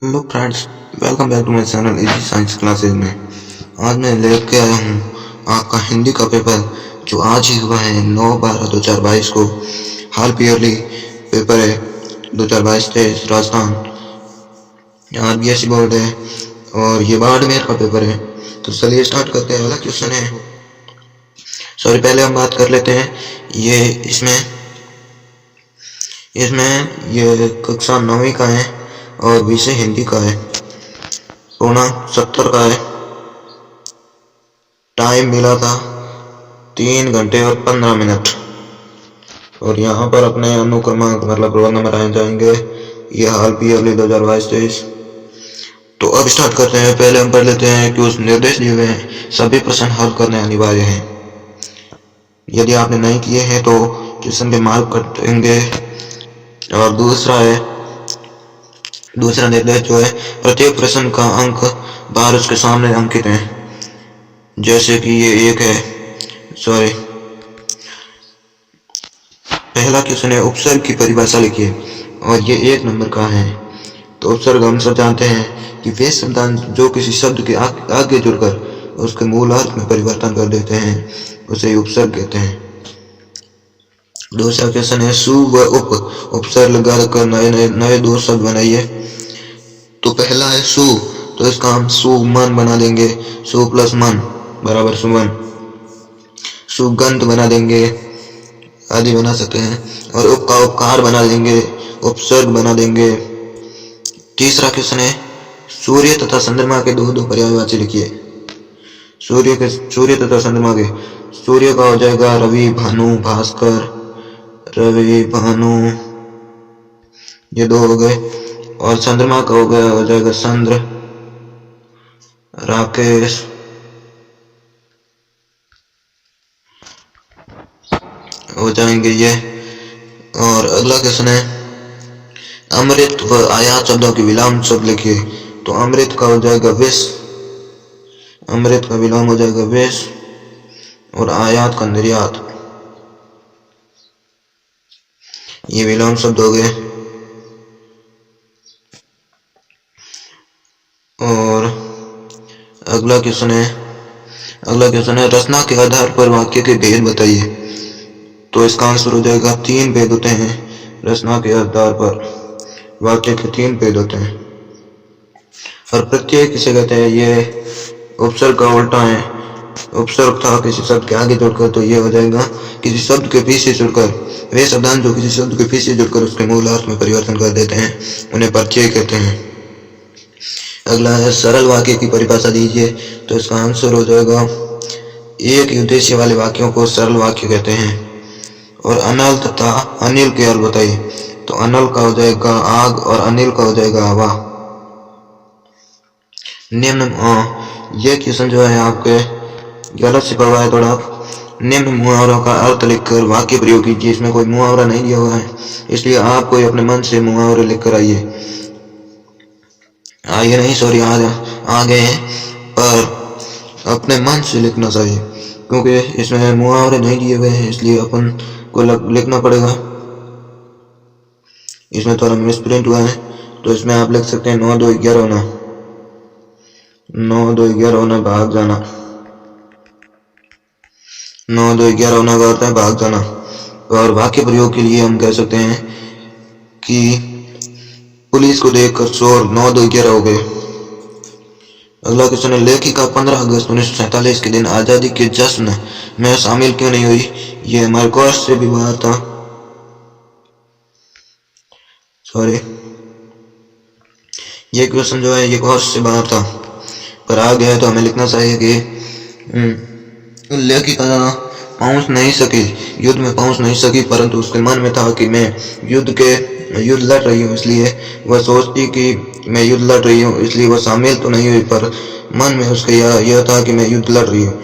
Hello friends, welcome back to my channel easy science classes में। आज मैं लेके आया हूँ आपका हिंदी का पेपर जो आज ही हुआ है 9/12/2022 को। हाल ईयरली पेपर है 2022-23 राजस्थान RBSE बोर्ड है और ये बाड़मेर का पेपर है। तो चलिए स्टार्ट करते हैं। अगला क्वेश्चन है, पहले हम बात कर लेते हैं ये इसमें ये कक्षा 9वीं का है और विषय हिंदी का है। पौना 70 का है। टाइम मिला था 3 घंटे और 15 मिनट। और यहाँ पर अपने अनुक्रमांक मतलब रोल नंबर आए जाएंगे। ये हाल ईयरली 2022-23। तो अब स्टार्ट करते हैं। पहले हम पढ़ लेते हैं कि उस निर्देश दिए हुए हैं सभी प्रश्न हल करने अनिवार्य हैं। यदि आपने नहीं किए हैं तो ट्यूशन के मार्क कटेंगे। और दूसरा निर्देश जो है, प्रत्येक प्रश्न का अंक बार उसके सामने अंकित है। जैसे कि ये एक है, पहला क्वेश्चन है, उपसर्ग की परिभाषा लिखिए और ये 1 नंबर का है। तो उपसर्ग हम सब जानते हैं कि वे शब्दांश जो किसी शब्द के आगे जुड़कर उसके मूल अर्थ में परिवर्तन कर देते हैं उसे उपसर्ग कहते हैं। दूसरा क्वेश्चन है, सु व उपसर्ग लगाकर नए 2 शब्द बनाइए। तो पहला है सु, तो इसका हम सुमन बना देंगे। सु प्लस मन बराबर सुमन। सुगंध बना देंगे, आदि बना सकते हैं। और उप का उपकार बना देंगे, उपसर्ग बना देंगे। तीसरा क्वेश्चन है, सूर्य तथा चंद्रमा के दो पर्यायवाची लिखिए। सूर्य तथा चंद्रमा के, सूर्य का हो जाएगा रवि भानु भास्कर, रवि भानु, ये 2 हो गए। और चंद्रमा का हो जाएगा चंद्र राकेश, हो जाएंगे ये। और अगला क्वेश्चन है, अमृत व आयात शब्दों की विलोम शब्द लिखिए। तो अमृत का हो जाएगा विष, अमृत का विलोम हो जाएगा विष। और आयात का निर्यात, ये विलोम शब्द हो गए। और अगला क्वेश्चन है, रचना के आधार पर वाक्य के भेद बताइए। तो इसका आंसर हो जाएगा 3 भेद होते हैं। रचना के आधार पर वाक्य के 3 भेद होते हैं। और प्रत्येक किसे कहते हैं, ये उपसर्ग का उल्टा है। उपसर्ग था किसी शब्द के आगे जुड़कर, तो ये हो जाएगा किसी शब्द के पीछे जुड़कर। वे शब्दांश जो किसी शब्द के पीछे जुड़कर उसके मूल अर्थ में परिवर्तन कर देते हैं उन्हें प्रत्यय कहते हैं। अगला है, सरल वाक्य की परिभाषा दीजिए। तो इसका आंसर हो जाएगा, एक उद्देश्य वाले वाक्यों को सरल वाक्य कहते हैं। और अनल तथा अनिल के अर्थ बताइए। तो अनल का हो जाएगा आग और अनिल का हो जाएगा हवा। निम्न ये क्वेश्चन जो है आपके गलत से पढ़वा है थोड़ा। निम्न मुहावरों का अर्थ लिखकर वाक्य प्रयोग कीजिए। इसमें कोई मुहावरा नहीं दिया हुआ है, इसलिए आप कोई अपने मन से मुहावरे लिखकर आइए आ गए हैं, पर अपने मन से लिखना चाहिए क्योंकि इसमें मुहावरे नहीं दिए हुए हैं, इसलिए अपन को लिखना पड़ेगा। इसमें थोड़ा मिसप्रिंट हुआ है, तो इसमें आप लिख सकते हैं 9 2 11 होना, 9 2 11 होना भाग जाना, 9 2 11 होना का अर्थ है भाग जाना। और वाक्य प्रयोग के लिए हम कह सकते हैं कि पुलिस को देखकर चोर 9 2 11 हो गए। अगला क्वेश्चन है, लेखिका 15 अगस्त 1947 के दिन आजादी के जश्न में शामिल क्यों नहीं हुई। ये हमारे कोर्स से भी बाहर था, ये क्वेश्चन जो है ये कोर्स से बाहर था, पर आ गया है। तो हमें लिखना चाहिए कि लेखिका पहुंच नहीं सकी, युद्ध में पहुंच नहीं सकी, परंतु उसके मन में था कि मैं युद्ध लड़ रही हूँ, इसलिए वह सोचती कि मैं युद्ध लड़ रही हूँ, इसलिए वह शामिल तो नहीं हुई, पर मन में उसके यह था कि मैं युद्ध लड़ रही हूँ।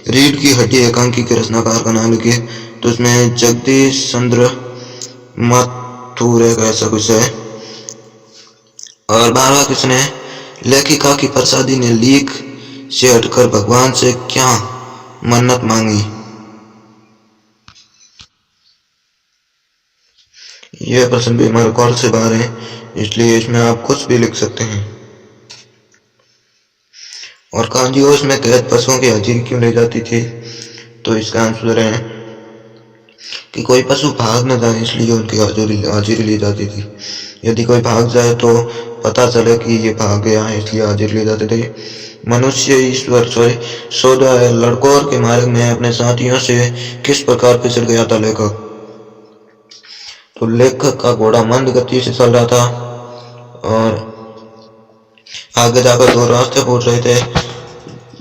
रीढ़ की हड्डी एकांकी के रचनाकार का नाम लिखिए। तो इसमें जगदीश चंद्र माथुर ऐसा कुछ है। और 12वां क्वेश्चन है, लेखिका की प्रसादी ने लीक से हटकर भगवान से क्या मन्नत मांगी। यह प्रश्न भी हमारे कॉल से बाहर है, इसलिए इसमें आप कुछ भी लिख सकते हैं। और कांजियोस में कैद पशुओं की हाजिरी क्यों ली जाती थी? तो इसका आंसर है कि कोई पशु भाग न जाए, इसलिए उनकी हाजिरी ली जाती थी। यदि कोई भाग जाए तो पता चले कि ये भाग गया है, इसलिए हाजिरी ली जाती थी। मनुष्य ईश्वर सौदा लड़कोर के मार्ग में अपने साथियों से किस प्रकार फिसल गया था लेखक? तो लेखक का घोड़ा मंद गति से चल रहा था और आगे जाकर दो रास्ते पूछ रहे थे,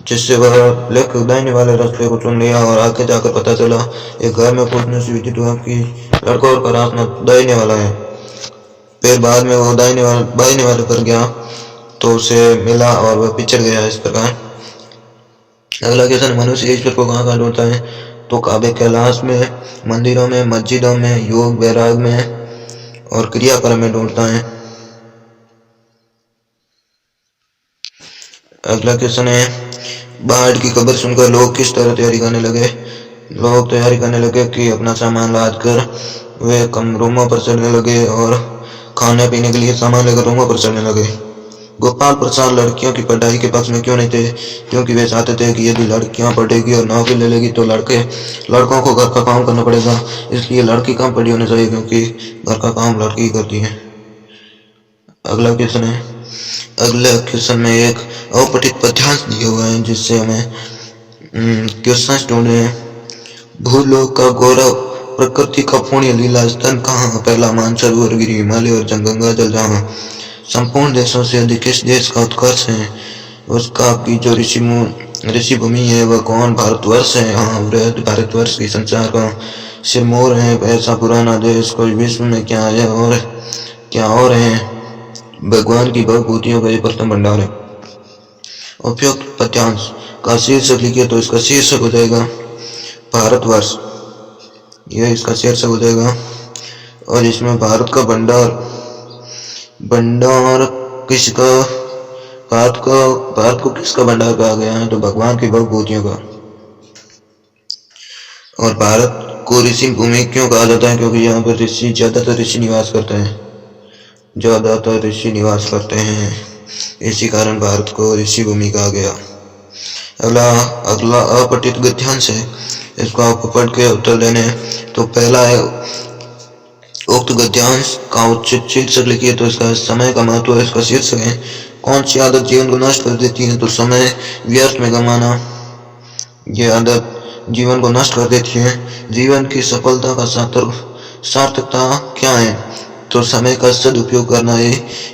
जिससे वह लेखक दाहिने वाले रास्ते को चुन लिया। और आगे जाकर पता चला, एक घर में पूछने से विदित हुआ कि लड़कोर का रास्ता दाहिने वाला है। फिर बाद में वो दाहिने वाले पर गया तो उसे मिला और वह पिछड़ गया। इस प्रकार अगला क्वेश्चन, मनुष्य ईश्वर को कहाँ कहाँ ढूंढता है? तो काबे कैलाश में, मंदिरों में, मस्जिदों में, योग वैराग में और क्रियाक्रम में ढूंढता है। अगला क्वेश्चन है, बाढ़ की खबर सुनकर लोग किस तरह तैयारी करने लगे? लोग तैयारी करने लगे कि अपना सामान लाद कर वे रूमों पर चढ़ने लगे और खाने पीने के लिए सामान लेकर रूमों पर चढ़ने लगे। गोपाल प्रसाद लड़कियों की पढ़ाई के पक्ष में क्यों नहीं थे? क्योंकि वे चाहते थे कि यदि लड़कियां पढ़ेगी और नौकरी ले लेगी तो लड़कों को घर का काम करना पड़ेगा, इसलिए लड़की कम पढ़ी होनी चाहिए, क्योंकि घर का काम लड़की ही करती है। अगला क्वेश्चन है, अगले क्वेश्चन में एक अपठित पद्यांश दिया हुआ है, जिससे हमें क्वेश्चन ढूंढने हैं। भूलोक का गौरव, प्रकृति का पुण्य लीला स्तन कहाँ? पहला मानसरोवर, गिरी, हिमालय और गंगा जल जहाँ। संपूर्ण देशों से अधिक किस देश का उत्कर्ष है? उसका की जो ऋषि भूमि है वह कौन? भारतवर्ष है। हाँ, वृहद भारतवर्ष की संसार का सिरमौर है। ऐसा पुराना देश कोई विश्व में क्या है और क्या और है? भगवान की भवभूतियों का ये प्रथम भंडार है। उपयुक्त पद्यांश का शीर्षक लिखिए। तो इसका शीर्षक हो जाएगा भारतवर्ष, यह इसका शीर्षक हो जाएगा। और इसमें भारत का भंडार किसका, भारत को किसका भंडार कहा गया है? तो भगवान की भवभूतियों का। और भारत को ऋषि भूमि क्यों कहा जाता है? क्योंकि यहाँ पर ज्यादातर ऋषि निवास करते हैं, इसी कारण भारत को ऋषि भूमि कहा गया। अगला अपठित गद्यांश है, इसको आपको पढ़ के उत्तर देने हैं। तो पहला है, उक्त गद्यांश का उचित शीर्षक लिखिए। तो इसका समय का महत्व है, इसका शीर्षक है कौन सी आदत जीवन को नष्ट कर देती है? तो समय व्यर्थ में गंवाना, ये आदत जीवन को नष्ट कर देती है। जीवन की सफलता का सार्थकता क्या है? तो समय का सदुपयोग करना है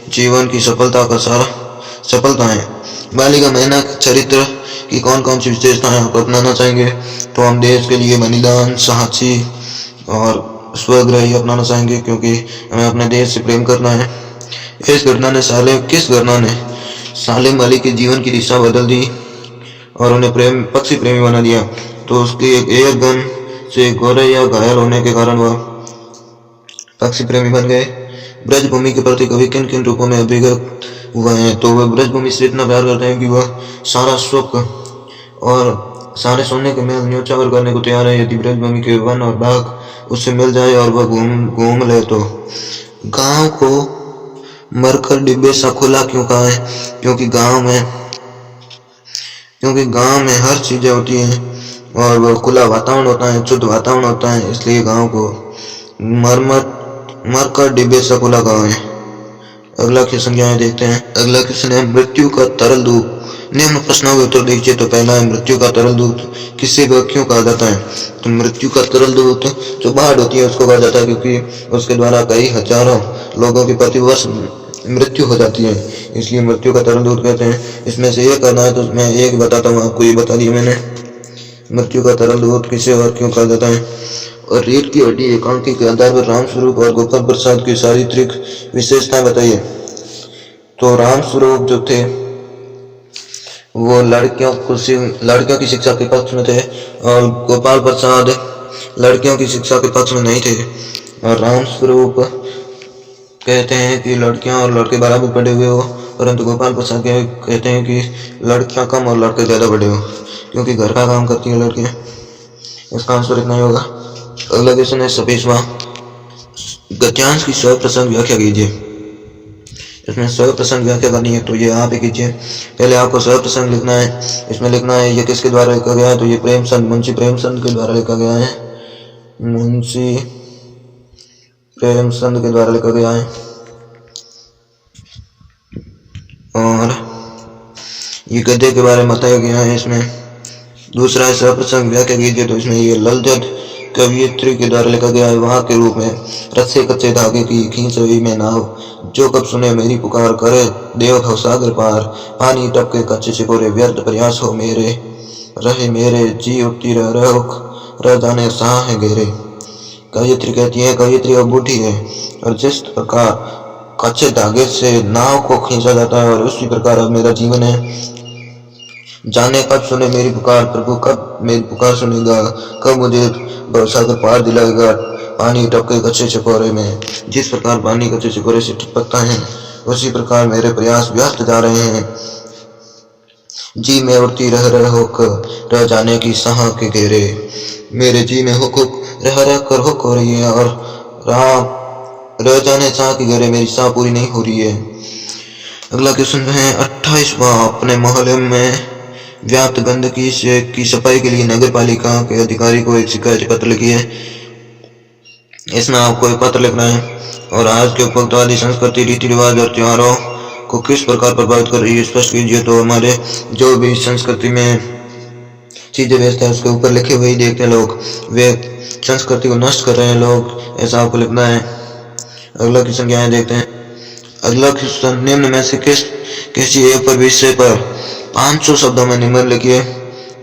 जीवन की सफलता है। बालिका मैना चरित्र की कौन कौन सी विशेषताएं आप अपनाना चाहेंगे? तो हम देश के लिए बलिदान, साहसी और स्वग्रही अपनाना चाहेंगे, क्योंकि हमें अपने देश से प्रेम करना है। किस घटना ने सालिम अली के जीवन की दिशा बदल दी और उन्हें पक्षी प्रेमी बना दिया? तो उसकी एक एयर गन से गोरैया घायल होने के कारण वह पक्षी प्रेमी बन गए। ब्रजभूमि के प्रति कवि किन किन रूपों में अभिव्यक्त हुए हैं? तो वह ब्रजभूमि से इतना प्यार करते हैं कि वह सारा सुख और सारे सोने के महल न्योछावर करने को तैयार है, यदि ब्रजभूमि के वन और बाग उससे मिल जाए और वह घूम ले तो। गांव को मरकर डिब्बे सा खुला क्यों कहा है? क्योंकि गांव में हर चीजें होती हैं और वह खुला वातावरण होता है, शुद्ध वातावरण होता है, इसलिए गांव को मरकर डिब्बे सा खुला कहा है। अगला क्वेश्चन क्या है देखते हैं। अगला क्वेश्चन है, मृत्यु का तरल दूत। निम्न प्रश्नों के उत्तर दीजिए। तो पहला है, मृत्यु का तरल दूत किसे क्यों कहा जाता है? तो मृत्यु का तरल दूत जो बाढ़ होती है उसको कहा जाता है, क्योंकि उसके द्वारा कई हजारों लोगों की प्रतिवर्ष मृत्यु हो जाती है, इसलिए मृत्यु का तरल दूत कहते हैं। इसमें से एक करना है तो मैं एक बताता हूँ आपको, ये बता दिया मैंने। मृत्यु का तरल दूत किसे और क्यों कहा जाता है? और रीढ़ की हड्डी एकांकी के आधार पर रामस्वरूप और गोपाल प्रसाद की चारित्रिक विशेषताएं बताइए। तो रामस्वरूप जो थे वो लड़कियों की शिक्षा के पक्ष में थे और गोपाल प्रसाद लड़कियों की शिक्षा के पक्ष में नहीं थे। और रामस्वरूप कहते हैं कि लड़कियां और लड़के बराबर पढ़े हुए हो, परंतु गोपाल प्रसाद कहते हैं कि लड़कियां कम और लड़के ज्यादा पढ़े हो, क्योंकि घर का काम करती है लड़कियां। इसका आंसर इतना ही होगा। अगला क्वेश्चन है 26वां, गद्यांश की स्वप्रसंग व्याख्या कीजिए। इसमें स्वप्रसंग व्याख्या करनी है, तो ये आप ही कीजिए। पहले आपको स्वप्रसंग लिखना है। इसमें लिखना है ये किसके द्वारा लिखा गया है, तो ये प्रेमचंद, मुंशी प्रेमचंद के द्वारा लिखा गया है। मुंशी प्रेमचंद के द्वारा लिखा गया है। और ये गद्य के बारे में बताया गया है। इसमें दूसरा है स्वप्रसंग व्याख्या कीजिए, तो इसमें ये ललजत कवियत्री के द्वारा लिखा गया है। वहां के रूप में रस्से कच्चे धागे की खींच रही में नाव, जो कब सुने मेरी पुकार, करे देव भव सागर पार। पानी टपके कच्चे चिकोरे, व्यर्थ प्रयास हो मेरे, रहे मेरे जी उठती रह जाने साह है घेरे। कवियत्री कहती है, कवियत्री अब बूढ़ी है, और जिस प्रकार कच्चे धागे से नाव को खींचा जाता है, और उसी प्रकार अब मेरा जीवन है। जाने कब सुने मेरी पुकार, प्रभु कब मेरी पुकार सुनेगा, कब मुझे भवसागर पार दिलाएगा। पानी टपके कच्चे चिकोरे में, जिस प्रकार पानी कच्चे चिकोरे से टपकता है, उसी प्रकार मेरे प्रयास व्यर्थ जा रहे हैं। जी में उड़ती रह होकर जाने की साह के घेरे, मेरे जी में हुक रह कर हुक हो रही है, और रह जाने साह के घेरे मेरी साह पूरी नहीं हो रही है। अगला क्वेश्चन है 28वां। अपने मोहल्ले में व्याप्त गंदगी की सफाई के लिए नगर पालिका के अधिकारी को एक शिकायत पत्र लिखिए। इसमें आपको एक पत्र लिखना है, और आज के उपभोक्तावादी संस्कृति, रीति रिवाज और त्योहारों को किस प्रकार प्रभावित कर रही है स्पष्ट कीजिए। तो हमारे जो भी संस्कृति में चीजें बेचते हैं उसके ऊपर लिखे हुए ही देखते हैं लोग, वे संस्कृति को नष्ट कर रहे हैं लोग, ऐसा आपको लिखना है। अगला क्वेश्चन क्या है देखते हैं। अगला क्वेश्चन, निम्न में से किसी एक पर विषय पर 500 शब्दों में निबंध लिखिए।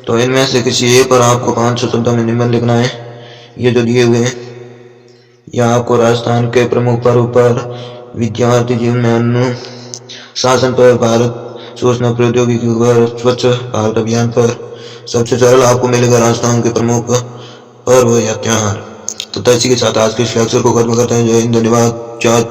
तो इनमें से किसी एक पर आपको 500 शब्दों में निबंध लिखना है। ये जो दिए हुए हैं, यह आपको राजस्थान के प्रमुख पर्व पर, विद्यार्थी जीवन में अनुशासन पर, भारत सूचना प्रौद्योगिकी पर, स्वच्छ भारत अभियान पर। सबसे सरल आपको मिलेगा राजस्थान के प्रमुख पर्व या त्योहार। तो इसी के साथ आज के इस लेक्चर को खत्म करते हैं। जय हिंद, धन्यवाद, जय